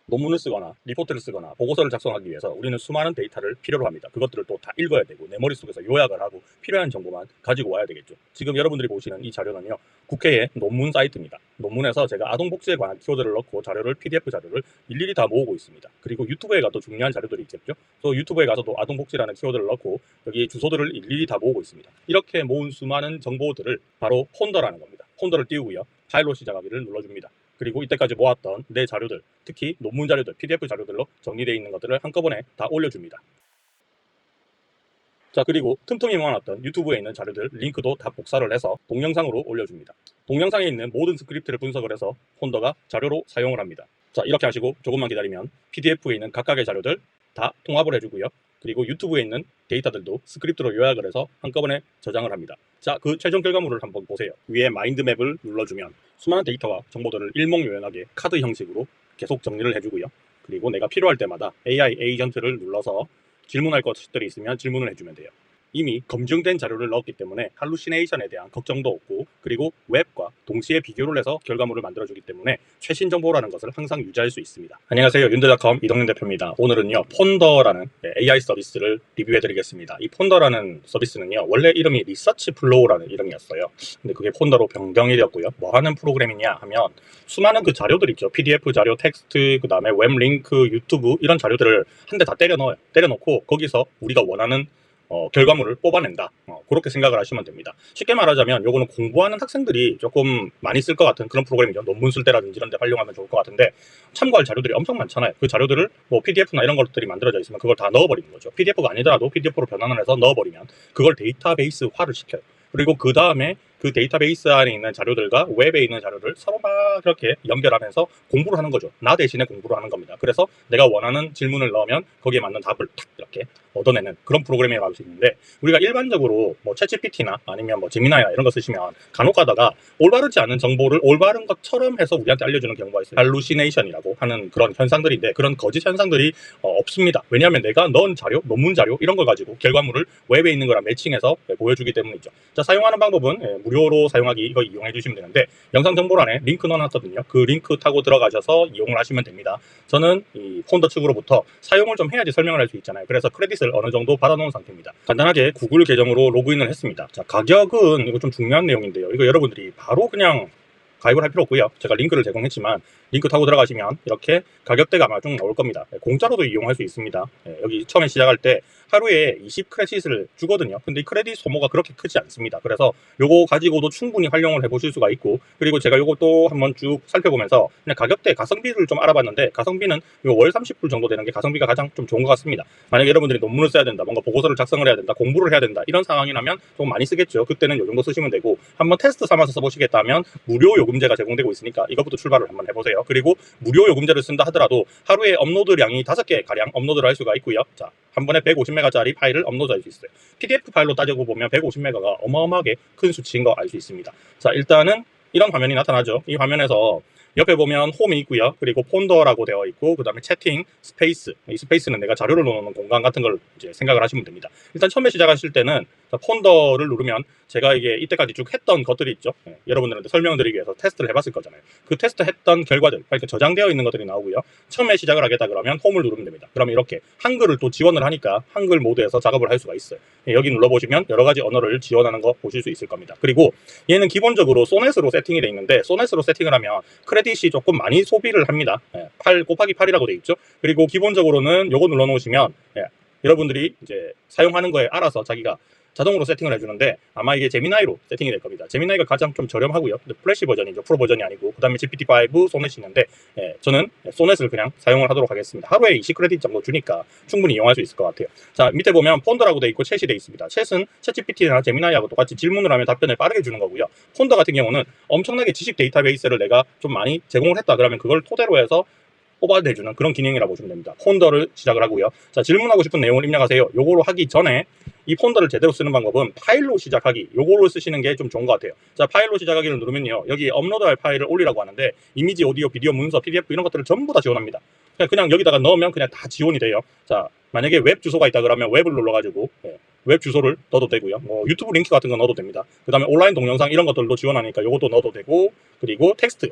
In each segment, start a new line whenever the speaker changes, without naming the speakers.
논문을 쓰거나 리포트를 쓰거나 보고서를 작성하기 위해서 우리는 수많은 데이터를 필요로 합니다. 그것들을 또 다 읽어야 되고 내 머릿속에서 요약을 하고 필요한 정보만 가지고 와야 되겠죠. 지금 여러분들이 보시는 이 자료는요, 국회의 논문 사이트입니다. 논문에서 제가 아동복지에 관한 키워드를 넣고 자료를 PDF 자료를 일일이 다 모으고 있습니다. 그리고 유튜브에 가도 중요한 자료들이 있겠죠. 또 유튜브에 가서도 아동복지라는 키워드를 넣고 여기 주소들을 일일이 다 모으고 있습니다. 이렇게 모은 수많은 정보들을 바로 폰더라는 겁니다. 폰더를 띄우고요, 파일로 시작하기를 눌러줍니다. 그리고 이때까지 모았던 내 자료들, 특히 논문 자료들, PDF 자료들로 정리되어 있는 것들을 한꺼번에 다 올려줍니다. 자, 그리고 틈틈이 모아놨던 유튜브에 있는 자료들 링크도 다 복사를 해서 동영상으로 올려줍니다. 동영상에 있는 모든 스크립트를 분석을 해서 폰더가 자료로 사용을 합니다. 자, 이렇게 하시고 조금만 기다리면 PDF에 있는 각각의 자료들 다 통합을 해주고요. 그리고 유튜브에 있는 데이터들도 스크립트로 요약을 해서 한꺼번에 저장을 합니다. 자, 그 최종 결과물을 한번 보세요. 위에 마인드맵을 눌러주면 수많은 데이터와 정보들을 일목요연하게 카드 형식으로 계속 정리를 해주고요. 그리고 내가 필요할 때마다 AI 에이전트를 눌러서 질문할 것들이 있으면 질문을 해주면 돼요. 이미 검증된 자료를 넣었기 때문에 할루시네이션에 대한 걱정도 없고, 그리고 웹과 동시에 비교를 해서 결과물을 만들어주기 때문에 최신 정보라는 것을 항상 유지할 수 있습니다. 안녕하세요, 윤대닷컴 이동윤 대표입니다. 오늘은요, 폰더라는 AI 서비스를 리뷰해드리겠습니다. 이 폰더라는 서비스는요, 원래 이름이 리서치 플로우라는 이름이었어요. 근데 그게 폰더로 변경이 되었고요. 뭐 하는 프로그램이냐 하면 수많은 그 자료들 있죠. PDF 자료, 텍스트, 그 다음에 웹 링크, 유튜브 이런 자료들을 한 대 다 때려 넣어요. 때려놓고 거기서 우리가 원하는 결과물을 뽑아낸다. 그렇게 생각을 하시면 됩니다. 쉽게 말하자면 요거는 공부하는 학생들이 조금 많이 쓸 것 같은 그런 프로그램이죠. 논문 쓸 때라든지 이런 데 활용하면 좋을 것 같은데, 참고할 자료들이 엄청 많잖아요. 그 자료들을 뭐 PDF나 이런 것들이 만들어져 있으면 그걸 다 넣어버리는 거죠. PDF가 아니더라도 PDF로 변환을 해서 넣어버리면 그걸 데이터베이스화를 시켜요. 그리고 그 다음에 그 데이터베이스 안에 있는 자료들과 웹에 있는 자료를 서로 막 이렇게 연결하면서 공부를 하는 거죠. 나 대신에 공부를 하는 겁니다. 그래서 내가 원하는 질문을 넣으면 거기에 맞는 답을 탁 이렇게 얻어내는 그런 프로그램이라고 할 수 있는데, 우리가 일반적으로 뭐 챗GPT나 아니면 뭐 제미나이나 이런 거 쓰시면 간혹 가다가 올바르지 않은 정보를 올바른 것처럼 해서 우리한테 알려주는 경우가 있어요. 할루시네이션이라고 하는 그런 현상들인데, 그런 거짓 현상들이 없습니다. 왜냐하면 내가 넣은 자료, 논문 자료 이런 걸 가지고 결과물을 웹에 있는 거랑 매칭해서 보여주기 때문이죠. 자, 사용하는 방법은 무료로 사용하기 이거 이용해 주시면 되는데, 영상 정보란에 링크 넣어놨거든요. 그 링크 타고 들어가셔서 이용을 하시면 됩니다. 저는 이 폰더 측으로부터 사용을 좀 해야지 설명을 할 수 있잖아요. 그래서 크레딧을 어느 정도 받아놓은 상태입니다. 간단하게 구글 계정으로 로그인을 했습니다. 자, 가격은 이거 좀 중요한 내용인데요. 이거 여러분들이 바로 그냥 가입을 할 필요 없고요. 제가 링크를 제공했지만 링크 타고 들어가시면 이렇게 가격대가 아마 좀 나올 겁니다. 공짜로도 이용할 수 있습니다. 여기 처음에 시작할 때 하루에 20 크레딧을 주거든요. 근데 이 크레딧 소모가 그렇게 크지 않습니다. 그래서 요거 가지고도 충분히 활용을 해보실 수가 있고, 그리고 제가 요거 또 한번 쭉 살펴보면서 그냥 가격대, 가성비를 좀 알아봤는데, 가성비는 요 월 30불 정도 되는 게 가성비가 가장 좀 좋은 것 같습니다. 만약에 여러분들이 논문을 써야 된다, 뭔가 보고서를 작성을 해야 된다, 공부를 해야 된다 이런 상황이라면 좀 많이 쓰겠죠. 그때는 요 정도 쓰시면 되고, 한번 테스트 삼아서 써보시겠다면 무료 요금제가 제공되고 있으니까 이것부터 출발을 한번 해보세요. 그리고 무료 요금제를 쓴다 하더라도 하루에 업로드량이 5개 가량 업로드를 할 수가 있고요. 자, 한 번에 150메가짜리 파일을 업로드할 수 있어요. PDF 파일로 따지고 보면 150메가가 어마어마하게 큰 수치인 거 알 수 있습니다. 자, 일단은 이런 화면이 나타나죠. 이 화면에서 옆에 보면 홈이 있고요. 그리고 폰더라고 되어 있고, 그 다음에 채팅, 스페이스. 이 스페이스는 내가 자료를 넣는 공간 같은 걸 이제 생각을 하시면 됩니다. 일단 처음에 시작하실 때는 폰더를 누르면 제가 이게 이때까지 쭉 했던 것들이 있죠. 여러분들한테 설명드리기 위해서 테스트를 해봤을 거잖아요. 그 테스트 했던 결과들, 그러니까 저장되어 있는 것들이 나오고요. 처음에 시작을 하겠다 그러면 홈을 누르면 됩니다. 그러면 이렇게 한글을 또 지원을 하니까 한글 모드에서 작업을 할 수가 있어요. 여기 눌러보시면 여러 가지 언어를 지원하는 거 보실 수 있을 겁니다. 그리고 얘는 기본적으로 소넷으로 세팅이 되어 있는데, 소넷으로 세팅을 하면 크레딧이 조금 많이 소비를 합니다. 8 곱하기 8이라고 되어 있죠. 그리고 기본적으로는 요거 눌러 놓으시면 여러분들이 이제 사용하는 거에 알아서 자기가 자동으로 세팅을 해주는데, 아마 이게 제미나이로 세팅이 될 겁니다. 제미나이가 가장 좀 저렴하고요. 근데 플래시 버전이죠. 프로 버전이 아니고. 그 다음에 GPT-5 소넷이 있는데, 저는 소넷을 그냥 사용을 하도록 하겠습니다. 하루에 20 크레딧 정도 주니까 충분히 이용할 수 있을 것 같아요. 자, 밑에 보면 폰더라고 되어 있고 챗이 되어 있습니다. 챗은 챗GPT나 제미나이하고 똑같이 질문을 하면 답변을 빠르게 주는 거고요. 폰더 같은 경우는 엄청나게 지식 데이터베이스를 내가 좀 많이 제공을 했다 그러면 그걸 토대로 해서 뽑아내주는 그런 기능이라고 보시면 됩니다. 폰더를 시작을 하고요. 자, 질문하고 싶은 내용을 입력하세요. 요거로 하기 전에 이 폰더를 제대로 쓰는 방법은 파일로 시작하기, 요거를 쓰시는 게 좀 좋은 것 같아요. 자, 파일로 시작하기를 누르면요, 여기 업로드할 파일을 올리라고 하는데, 이미지, 오디오, 비디오, 문서, PDF 이런 것들을 전부 다 지원합니다. 그냥 여기다가 넣으면 그냥 다 지원이 돼요. 자, 만약에 웹 주소가 있다 그러면 웹을 눌러가지고 웹 주소를 넣어도 되고요. 뭐 유튜브 링크 같은 거 넣어도 됩니다. 그 다음에 온라인 동영상 이런 것들도 지원하니까 요것도 넣어도 되고, 그리고 텍스트,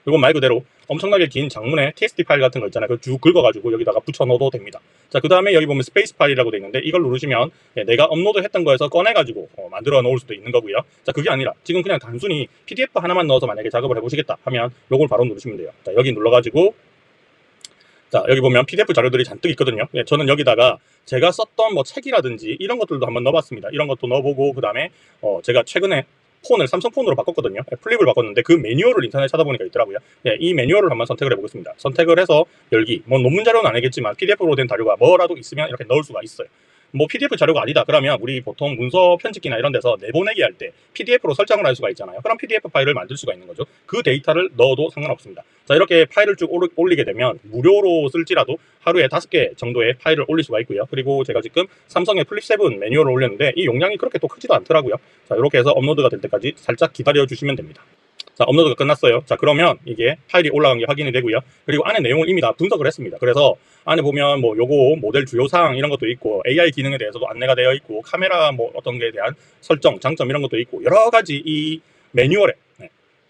이건 말 그대로 엄청나게 긴 장문의 txt 파일 같은 거 있잖아요. 그거 쭉 긁어가지고 여기다가 붙여 넣어도 됩니다. 자, 그 다음에 여기 보면 스페이스 파일이라고 되어 있는데 이걸 누르시면 내가 업로드했던 거에서 꺼내가지고 만들어 놓을 수도 있는 거고요. 자, 그게 아니라 지금 그냥 단순히 PDF 하나만 넣어서 만약에 작업을 해보시겠다 하면 요걸 바로 누르시면 돼요. 자, 여기 눌러가지고 자, 여기 보면 PDF 자료들이 잔뜩 있거든요. 저는 여기다가 제가 썼던 뭐 책이라든지 이런 것들도 한번 넣어봤습니다. 이런 것도 넣어보고 그 다음에 제가 최근에 폰을 삼성폰으로 바꿨거든요. 플립을 바꿨는데 그 매뉴얼을 인터넷 찾아보니까 있더라고요. 이 매뉴얼을 한번 선택을 해보겠습니다. 선택을 해서 열기. 뭐 논문 자료는 아니겠지만 PDF로 된 자료가 뭐라도 있으면 이렇게 넣을 수가 있어요. 뭐 PDF 자료가 아니다 그러면 우리 보통 문서 편집기나 이런 데서 내보내기 할 때 PDF로 설정을 할 수가 있잖아요. 그럼 PDF 파일을 만들 수가 있는 거죠. 그 데이터를 넣어도 상관없습니다. 자, 이렇게 파일을 쭉 올리게 되면 무료로 쓸지라도 하루에 5개 정도의 파일을 올릴 수가 있고요. 그리고 제가 지금 삼성의 플립 7 매뉴얼을 올렸는데 이 용량이 그렇게 또 크지도 않더라고요. 자, 이렇게 해서 업로드가 될 때까지 살짝 기다려 주시면 됩니다. 자, 업로드가 끝났어요. 자, 그러면 이게 파일이 올라간 게 확인이 되고요. 그리고 안에 내용을 이미 다 분석을 했습니다. 그래서 안에 보면 뭐 요거 모델 주요사항 이런 것도 있고 AI 기능에 대해서도 안내가 되어 있고 카메라 뭐 어떤 거에 대한 설정, 장점 이런 것도 있고 여러 가지 이 매뉴얼에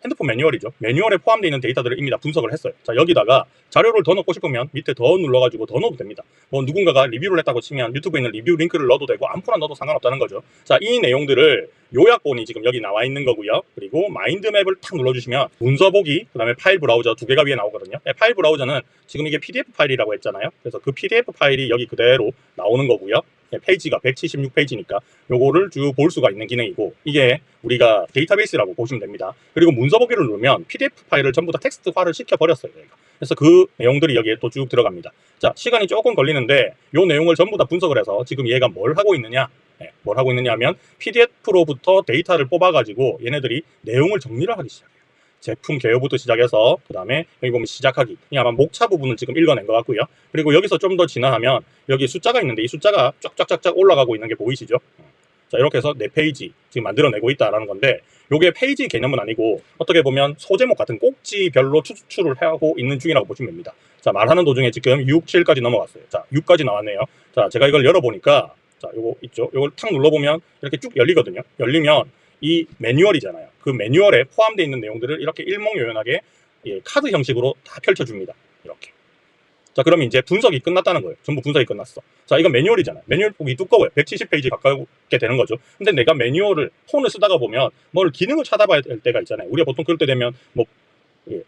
핸드폰 매뉴얼이죠. 매뉴얼에 포함되어 있는 데이터들을 이미 다 분석을 했어요. 자, 여기다가 자료를 더 넣고 싶으면 밑에 더 눌러가지고 더 넣어도 됩니다. 뭐 누군가가 리뷰를 했다고 치면 유튜브에 있는 리뷰 링크를 넣어도 되고 아무거나 넣어도 상관없다는 거죠. 자, 이 내용들을 요약본이 지금 여기 나와 있는 거고요. 그리고 마인드맵을 탁 눌러주시면 문서 보기, 그 다음에 파일 브라우저 두 개가 위에 나오거든요. 파일 브라우저는 지금 이게 PDF 파일이라고 했잖아요. 그래서 그 PDF 파일이 여기 그대로 나오는 거고요. 페이지가 176페이지니까 요거를 쭉 볼 수가 있는 기능이고 이게 우리가 데이터베이스라고 보시면 됩니다. 그리고 문서 보기를 누르면 PDF 파일을 전부 다 텍스트화를 시켜버렸어요. 그래서 그 내용들이 여기에 또 쭉 들어갑니다. 자, 시간이 조금 걸리는데 요 내용을 전부 다 분석을 해서 지금 얘가 뭘 하고 있느냐 뭘 하고 있느냐 하면 PDF로부터 데이터를 뽑아가지고 얘네들이 내용을 정리를 하기 시작해요. 제품 개요부터 시작해서 그 다음에 여기 보면 시작하기, 이 아마 목차 부분을 지금 읽어낸 것 같고요. 그리고 여기서 좀 더 지나가면 여기 숫자가 있는데 이 숫자가 쫙쫙쫙쫙 올라가고 있는 게 보이시죠? 자, 이렇게 해서 4페이지 지금 만들어내고 있다라는 건데 요게 페이지 개념은 아니고 어떻게 보면 소제목 같은 꼭지별로 추출을 하고 있는 중이라고 보시면 됩니다. 자, 말하는 도중에 지금 6, 7까지 넘어갔어요. 자, 6까지 나왔네요. 자, 제가 이걸 열어보니까 자, 요거 있죠? 요걸 탁 눌러보면 이렇게 쭉 열리거든요. 열리면 이 매뉴얼이잖아요. 그 매뉴얼에 포함되어 있는 내용들을 이렇게 일목요연하게 카드 형식으로 다 펼쳐줍니다. 이렇게. 자, 그러면 이제 분석이 끝났다는 거예요. 전부 분석이 끝났어. 자, 이건 매뉴얼이잖아요. 매뉴얼 폭이 두꺼워요. 170페이지 가깝게 되는 거죠. 근데 내가 매뉴얼을 폰을 쓰다가 보면 뭘 기능을 찾아봐야 될 때가 있잖아요. 우리가 보통 그럴 때 되면 뭐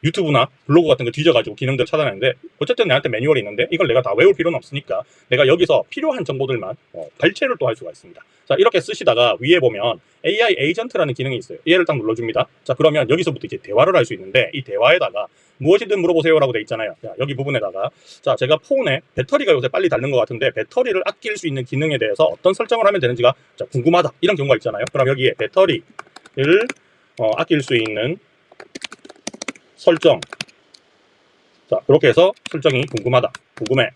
유튜브나 블로그 같은 거 뒤져가지고 기능들 찾아내는데 어쨌든 내한테 매뉴얼이 있는데 이걸 내가 다 외울 필요는 없으니까 내가 여기서 필요한 정보들만 발췌를 또 할 수가 있습니다. 자, 이렇게 쓰시다가 위에 보면 AI 에이전트라는 기능이 있어요. 얘를 딱 눌러줍니다. 자, 그러면 여기서부터 이제 대화를 할 수 있는데 이 대화에다가 무엇이든 물어보세요 라고 돼 있잖아요. 자, 여기 부분에다가 자, 제가 폰에 배터리가 요새 빨리 닳는 것 같은데 배터리를 아낄 수 있는 기능에 대해서 어떤 설정을 하면 되는지가 자, 궁금하다 이런 경우가 있잖아요. 그럼 여기에 배터리를 아낄 수 있는 설정. 자, 그렇게 해서 설정이 궁금하다, 궁금해.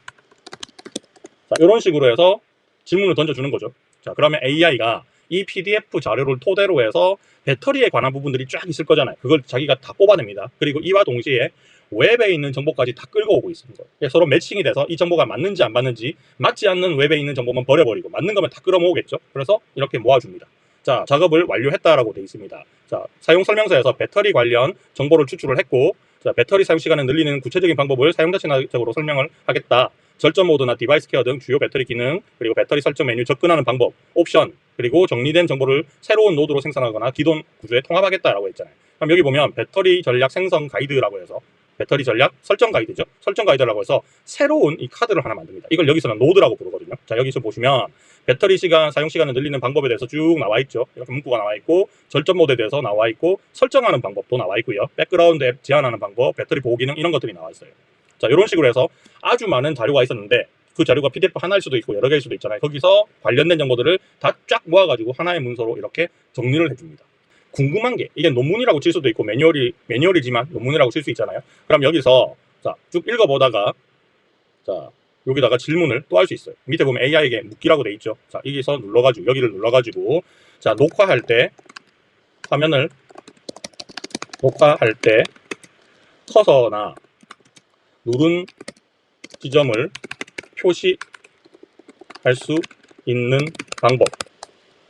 자, 이런 식으로 해서 질문을 던져주는 거죠. 자, 그러면 AI가 이 PDF 자료를 토대로 해서 배터리에 관한 부분들이 쫙 있을 거잖아요. 그걸 자기가 다 뽑아냅니다. 그리고 이와 동시에 웹에 있는 정보까지 다 끌고 오고 있는 거예요. 서로 매칭이 돼서 이 정보가 맞는지 안 맞는지, 맞지 않는 웹에 있는 정보만 버려버리고 맞는 거면 다 끌어모으겠죠. 그래서 이렇게 모아줍니다. 자, 작업을 완료했다라고 되어 있습니다. 자, 사용 설명서에서 배터리 관련 정보를 추출을 했고, 자, 배터리 사용 시간을 늘리는 구체적인 방법을 사용자 친화적으로 설명을 하겠다. 절전 모드나 디바이스 케어 등 주요 배터리 기능, 그리고 배터리 설정 메뉴 접근하는 방법, 옵션, 그리고 정리된 정보를 새로운 노드로 생산하거나 기존 구조에 통합하겠다라고 했잖아요. 그럼 여기 보면 배터리 전략 생성 가이드라고 해서 배터리 전략 설정 가이드죠. 설정 가이드라고 해서 새로운 이 카드를 하나 만듭니다. 이걸 여기서는 노드라고 부르거든요. 자, 여기서 보시면 배터리 시간, 사용 시간을 늘리는 방법에 대해서 쭉 나와 있죠. 이렇게 문구가 나와 있고, 절전 모드에 대해서 나와 있고, 설정하는 방법도 나와 있고요. 백그라운드 앱 제한하는 방법, 배터리 보호 기능 이런 것들이 나와 있어요. 자, 이런 식으로 해서 아주 많은 자료가 있었는데 그 자료가 PDF 하나일 수도 있고 여러 개일 수도 있잖아요. 거기서 관련된 정보들을 다 쫙 모아가지고 하나의 문서로 이렇게 정리를 해줍니다. 궁금한 게 이게 논문이라고 칠 수도 있고 매뉴얼이지만 논문이라고 칠 수 있잖아요. 그럼 여기서 자, 쭉 읽어보다가 자, 여기다가 질문을 또 할 수 있어요. 밑에 보면 AI에게 묻기라고 돼 있죠. 자, 여기서 눌러가지고 여기를 눌러가지고 자, 녹화할 때 화면을 녹화할 때 커서나 누른 지점을 표시할 수 있는 방법.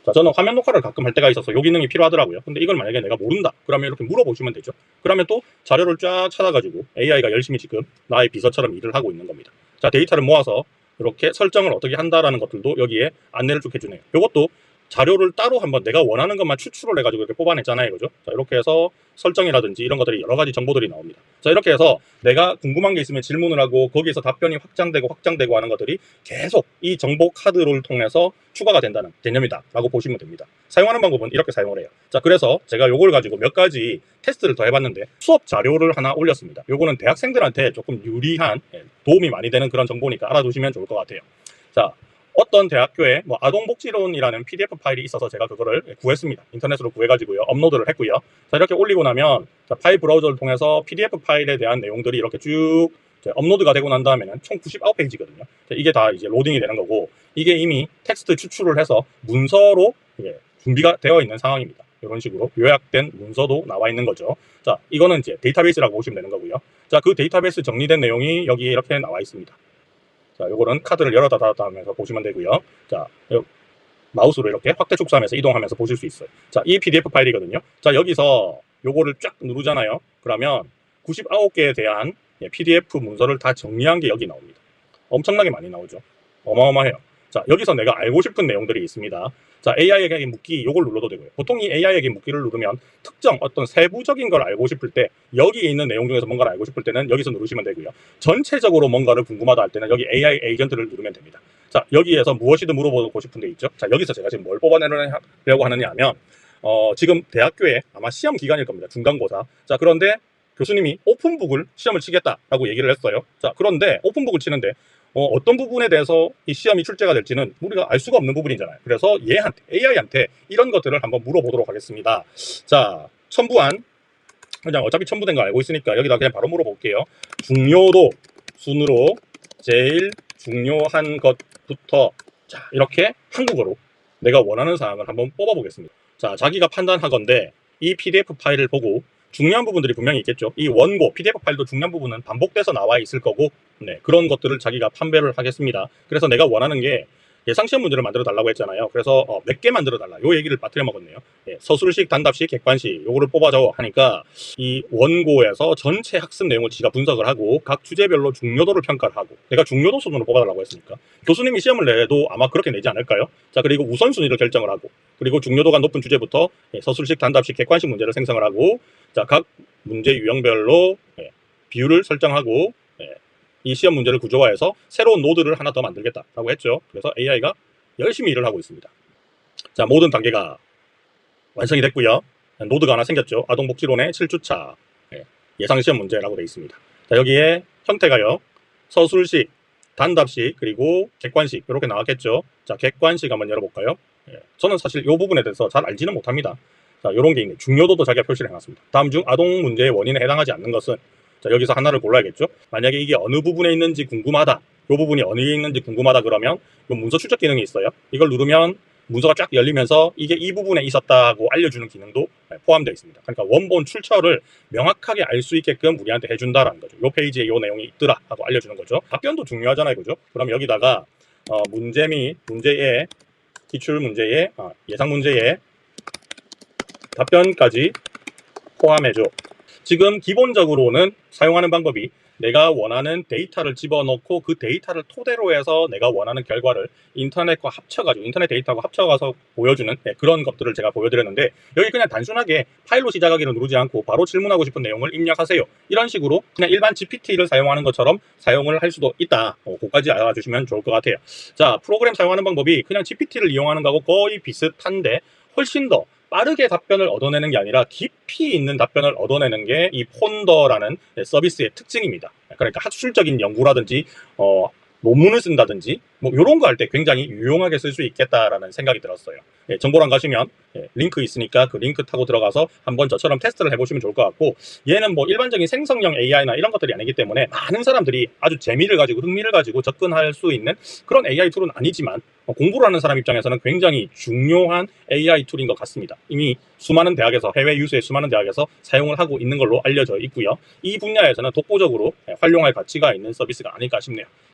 자, 저는 화면 녹화를 가끔 할 때가 있어서 요 기능이 필요하더라고요. 근데 이걸 만약에 내가 모른다 그러면 이렇게 물어보시면 되죠. 그러면 또 자료를 쫙 찾아가지고 AI가 열심히 지금 나의 비서처럼 일을 하고 있는 겁니다. 자, 데이터를 모아서 이렇게 설정을 어떻게 한다라는 것들도 여기에 안내를 쭉 해주네요. 이것도 자료를 따로 한번 내가 원하는 것만 추출을 해가지고 이렇게 뽑아냈잖아요. 그죠? 자, 이렇게 해서 설정이라든지 이런 것들이 여러 가지 정보들이 나옵니다. 자, 이렇게 해서 내가 궁금한 게 있으면 질문을 하고 거기에서 답변이 확장되고 하는 것들이 계속 이 정보 카드를 통해서 추가가 된다는 개념이다 라고 보시면 됩니다. 사용하는 방법은 이렇게 사용을 해요. 자, 그래서 제가 요걸 가지고 몇 가지 테스트를 더 해봤는데 수업 자료를 하나 올렸습니다. 요거는 대학생들한테 조금 유리한, 도움이 많이 되는 그런 정보니까 알아두시면 좋을 것 같아요. 자, 어떤 대학교에 뭐 아동복지론이라는 PDF 파일이 있어서 제가 그거를 구했습니다. 인터넷으로 구해가지고요. 업로드를 했고요. 자, 이렇게 올리고 나면 파일 브라우저를 통해서 PDF 파일에 대한 내용들이 이렇게 쭉 업로드가 되고 난 다음에는 총 99페이지거든요. 이게 다 이제 로딩이 되는 거고, 이게 이미 텍스트 추출을 해서 문서로 준비가 되어 있는 상황입니다. 이런 식으로 요약된 문서도 나와 있는 거죠. 자, 이거는 이제 데이터베이스라고 보시면 되는 거고요. 자, 그 데이터베이스 정리된 내용이 여기에 이렇게 나와 있습니다. 자, 요거는 카드를 열었다 닫았다 하면서 보시면 되고요. 자, 마우스로 이렇게 확대 축소하면서 이동하면서 보실 수 있어요. 자, 이 PDF 파일이거든요. 자, 여기서 요거를 쫙 누르잖아요. 그러면 99개에 대한 PDF 문서를 다 정리한 게 여기 나옵니다. 엄청나게 많이 나오죠. 어마어마해요. 자, 여기서 내가 알고 싶은 내용들이 있습니다. 자, AI에게 묻기 요걸 눌러도 되고요. 보통 이 AI에게 묻기를 누르면 특정 어떤 세부적인 걸 알고 싶을 때, 여기에 있는 내용 중에서 뭔가를 알고 싶을 때는 여기서 누르시면 되고요. 전체적으로 뭔가를 궁금하다 할 때는 여기 AI 에이전트를 누르면 됩니다. 자, 여기에서 무엇이든 물어보고 싶은 데 있죠. 자, 여기서 제가 지금 뭘 뽑아내려고 하느냐 하면 지금 대학교에 아마 시험 기간일 겁니다. 중간고사. 자, 그런데 교수님이 오픈북을 시험을 치겠다라고 얘기를 했어요. 자, 그런데 오픈북을 치는데 어떤 부분에 대해서 이 시험이 출제가 될지는 우리가 알 수가 없는 부분이잖아요. 그래서 얘한테, AI한테 이런 것들을 한번 물어보도록 하겠습니다. 자, 첨부한, 그냥 어차피 첨부된 거 알고 있으니까 여기다 그냥 바로 물어볼게요. 중요도 순으로 제일 중요한 것부터, 자, 이렇게 한국어로 내가 원하는 사항을 한번 뽑아보겠습니다. 자, 자기가 판단하건대 이 PDF 파일을 보고 중요한 부분들이 분명히 있겠죠. 이 원고, PDF 파일도 중요한 부분은 반복돼서 나와 있을 거고, 그런 것들을 자기가 판별을 하겠습니다. 그래서 내가 원하는 게 예상시험 문제를 만들어 달라고 했잖아요. 그래서 몇 개 만들어 달라. 요 얘기를 빠뜨려 먹었네요. 서술식, 단답식, 객관식 요거를 뽑아줘 하니까 이 원고에서 전체 학습 내용을 지가 분석을 하고 각 주제별로 중요도를 평가를 하고, 내가 중요도 순으로 뽑아달라고 했으니까 교수님이 시험을 내도 아마 그렇게 내지 않을까요? 자, 그리고 우선순위를 결정을 하고, 그리고 중요도가 높은 주제부터 서술식, 단답식, 객관식 문제를 생성을 하고, 자, 각 문제 유형별로 비율을 설정하고 이 시험 문제를 구조화해서 새로운 노드를 하나 더 만들겠다라고 했죠. 그래서 AI가 열심히 일을 하고 있습니다. 자, 모든 단계가 완성이 됐고요. 노드가 하나 생겼죠. 아동복지론의 7주차 예상시험 문제라고 되어 있습니다. 자, 여기에 형태가요, 서술식, 단답식, 그리고 객관식 이렇게 나왔겠죠. 자, 객관식 한번 열어볼까요? 저는 사실 이 부분에 대해서 잘 알지는 못합니다. 자, 요런 게 있네. 중요도도 자기가 표시를 해놨습니다. 다음 중 아동 문제의 원인에 해당하지 않는 것은, 자, 여기서 하나를 골라야겠죠. 만약에 이게 어느 부분에 있는지 궁금하다, 이 부분이 어디에 있는지 궁금하다 그러면 이 문서 추적 기능이 있어요. 이걸 누르면 문서가 쫙 열리면서 이게 이 부분에 있었다고 알려주는 기능도 포함되어 있습니다. 그러니까 원본 출처를 명확하게 알 수 있게끔 우리한테 해준다라는 거죠. 이 페이지에 이 내용이 있더라 하고 알려주는 거죠. 답변도 중요하잖아요, 그죠? 그럼 여기다가 문제 및 문제의 기출 문제의 예상 문제의 답변까지 포함해줘. 지금 기본적으로는 사용하는 방법이 내가 원하는 데이터를 집어넣고 그 데이터를 토대로 해서 내가 원하는 결과를 인터넷과 합쳐가지고, 인터넷 데이터하고 합쳐가서 보여주는 그런 것들을 제가 보여드렸는데, 여기 그냥 단순하게 파일로 시작하기를 누르지 않고 바로 질문하고 싶은 내용을 입력하세요, 이런 식으로 그냥 일반 GPT를 사용하는 것처럼 사용을 할 수도 있다. 그거까지 알아주시면 좋을 것 같아요. 자, 프로그램 사용하는 방법이 그냥 GPT를 이용하는 거하고 거의 비슷한데 훨씬 더 빠르게 답변을 얻어내는 게 아니라 깊이 있는 답변을 얻어내는 게 이 폰더라는 서비스의 특징입니다. 그러니까 학술적인 연구라든지 논문을 쓴다든지 뭐 이런 거 할 때 굉장히 유용하게 쓸 수 있겠다라는 생각이 들었어요. 정보란 가시면 링크 있으니까 그 링크 타고 들어가서 한번 저처럼 테스트를 해보시면 좋을 것 같고, 얘는 뭐 일반적인 생성형 AI나 이런 것들이 아니기 때문에 많은 사람들이 아주 재미를 가지고 흥미를 가지고 접근할 수 있는 그런 AI 툴은 아니지만 공부를 하는 사람 입장에서는 굉장히 중요한 AI 툴인 것 같습니다. 이미 수많은 대학에서, 해외 유수의 수많은 대학에서 사용을 하고 있는 걸로 알려져 있고요. 이 분야에서는 독보적으로 활용할 가치가 있는 서비스가 아닐까 싶네요.